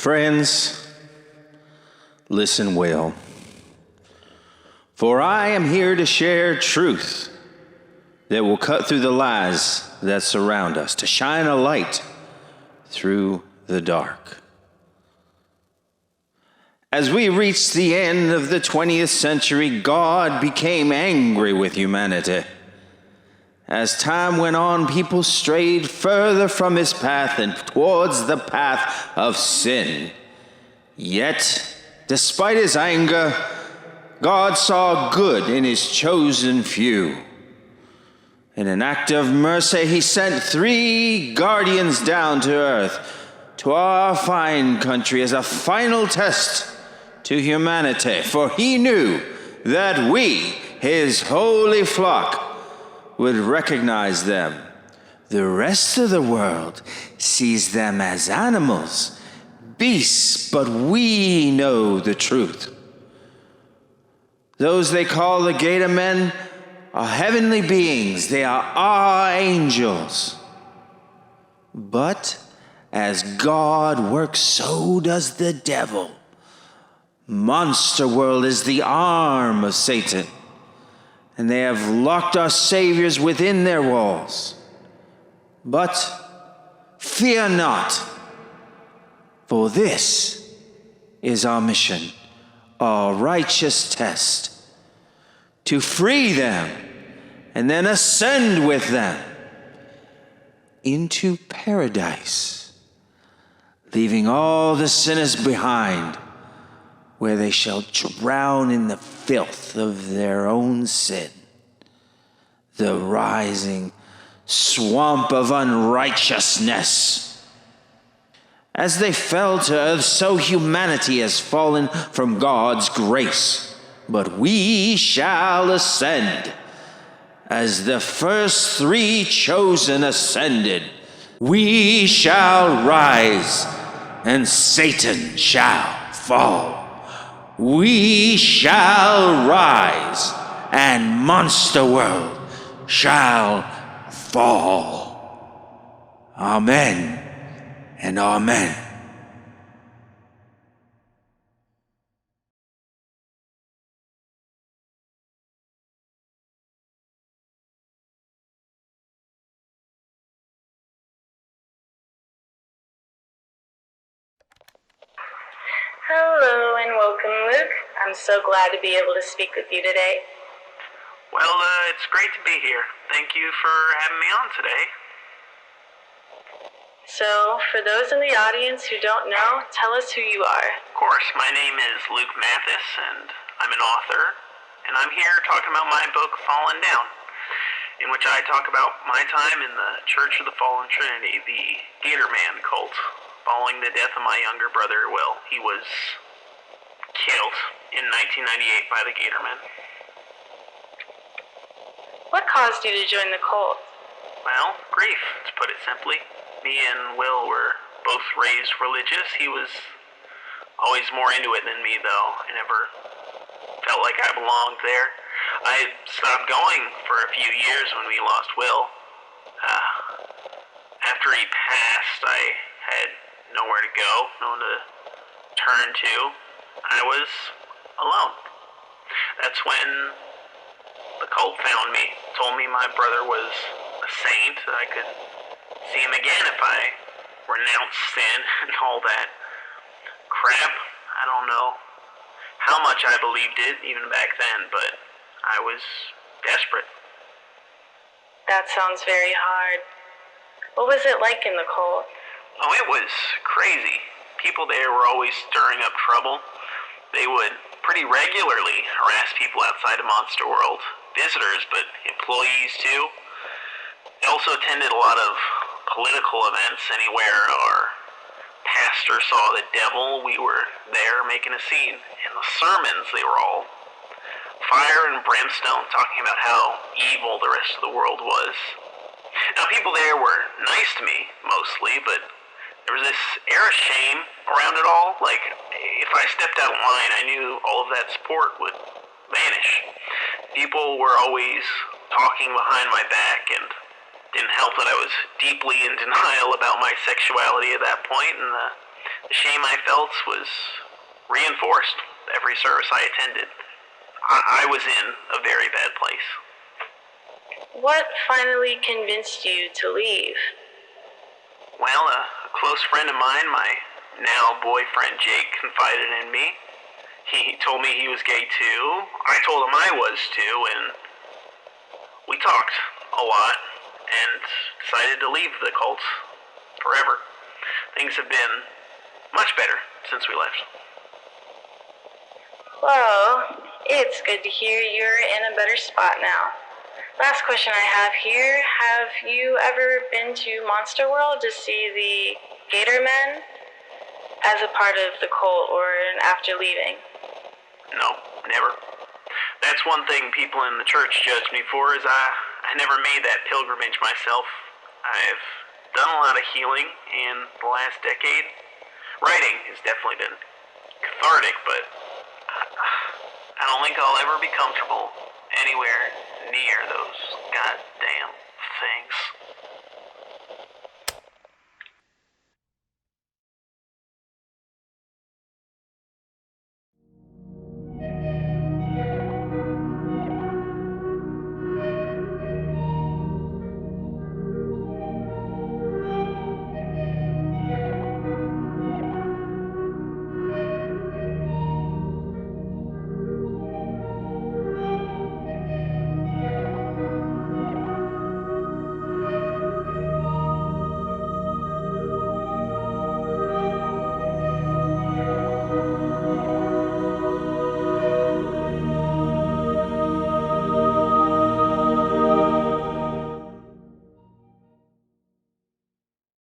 Friends, listen well, for I am here to share truth that will cut through the lies that surround us, to shine a light through the dark. As we reached the end of the 20th century, God became angry with humanity. As time went on, people strayed further from his path and towards the path of sin. Yet, despite his anger, God saw good in his chosen few. In an act of mercy, he sent 3 guardians down to earth, to our fine country, as a final test to humanity. For he knew that we, his holy flock, would recognize them. The rest of the world sees them as animals, beasts, but we know the truth. Those they call the Gator Men are heavenly beings. They are our angels. But as God works, so does the devil. Monster World is the arm of Satan, and they have locked our saviors within their walls. But fear not, for this is our mission, our righteous test, to free them and then ascend with them into paradise, leaving all the sinners behind, where they shall drown in the filth of their own sin, the rising swamp of unrighteousness. As they fell to earth, so humanity has fallen from God's grace. But we shall ascend, as the first 3 chosen ascended. We shall rise, and Satan shall fall. We shall rise, and Monster World shall fall. Amen and amen. Hello and welcome, Luke. I'm so glad to be able to speak with you today. Well, it's great to be here. Thank you for having me on today. So, for those in the audience who don't know, tell us who you are. Of course, my name is Luke Mathis, and I'm an author, and I'm here talking about my book, Fallen Down, in which I talk about my time in the Church of the Fallen Trinity, the Gator Man cult, following the death of my younger brother, Will. He was killed in 1998 by the Gator Men. What caused you to join the cult? Well, grief, to put it simply. Me and Will were both raised religious. He was always more into it than me, though. I never felt like I belonged there. I stopped going for a few years when we lost Will. After he passed, I had nowhere to go, no one to turn to. I was alone. That's when the cult found me, told me my brother was a saint, that I could see him again if I renounced sin and all that crap. I don't know how much I believed it even back then, but I was desperate. That sounds very hard. What was it like in the cult? Oh, it was crazy. People there were always stirring up trouble. They would pretty regularly harass people outside of Monster World. Visitors, but employees too. They also attended a lot of political events. Anywhere our pastor saw the devil, we were there making a scene. And the sermons, they were all fire and brimstone, talking about how evil the rest of the world was. Now, people there were nice to me, mostly, but there was this air of shame around it all. Like, if I stepped out of line, I knew all of that support would vanish. People were always talking behind my back, and didn't help that I was deeply in denial about my sexuality at that point, and the The shame I felt was reinforced every service I attended. I was in a very bad place. What finally convinced you to leave? Well, a close friend of mine, my now boyfriend Jake, confided in me. He told me he was gay too. I told him I was too, and we talked a lot and decided to leave the cult forever. Things have been much better since we left. Well, it's good to hear you're in a better spot now. Last question I have here. Have you ever been to Monster World to see the Gator Men as a part of the cult or after leaving? No, never. That's one thing people in the church judge me for, is I never made that pilgrimage myself. I've done a lot of healing in the last decade. Writing has definitely been cathartic, but I don't think I'll ever be comfortable anywhere near those goddamn things.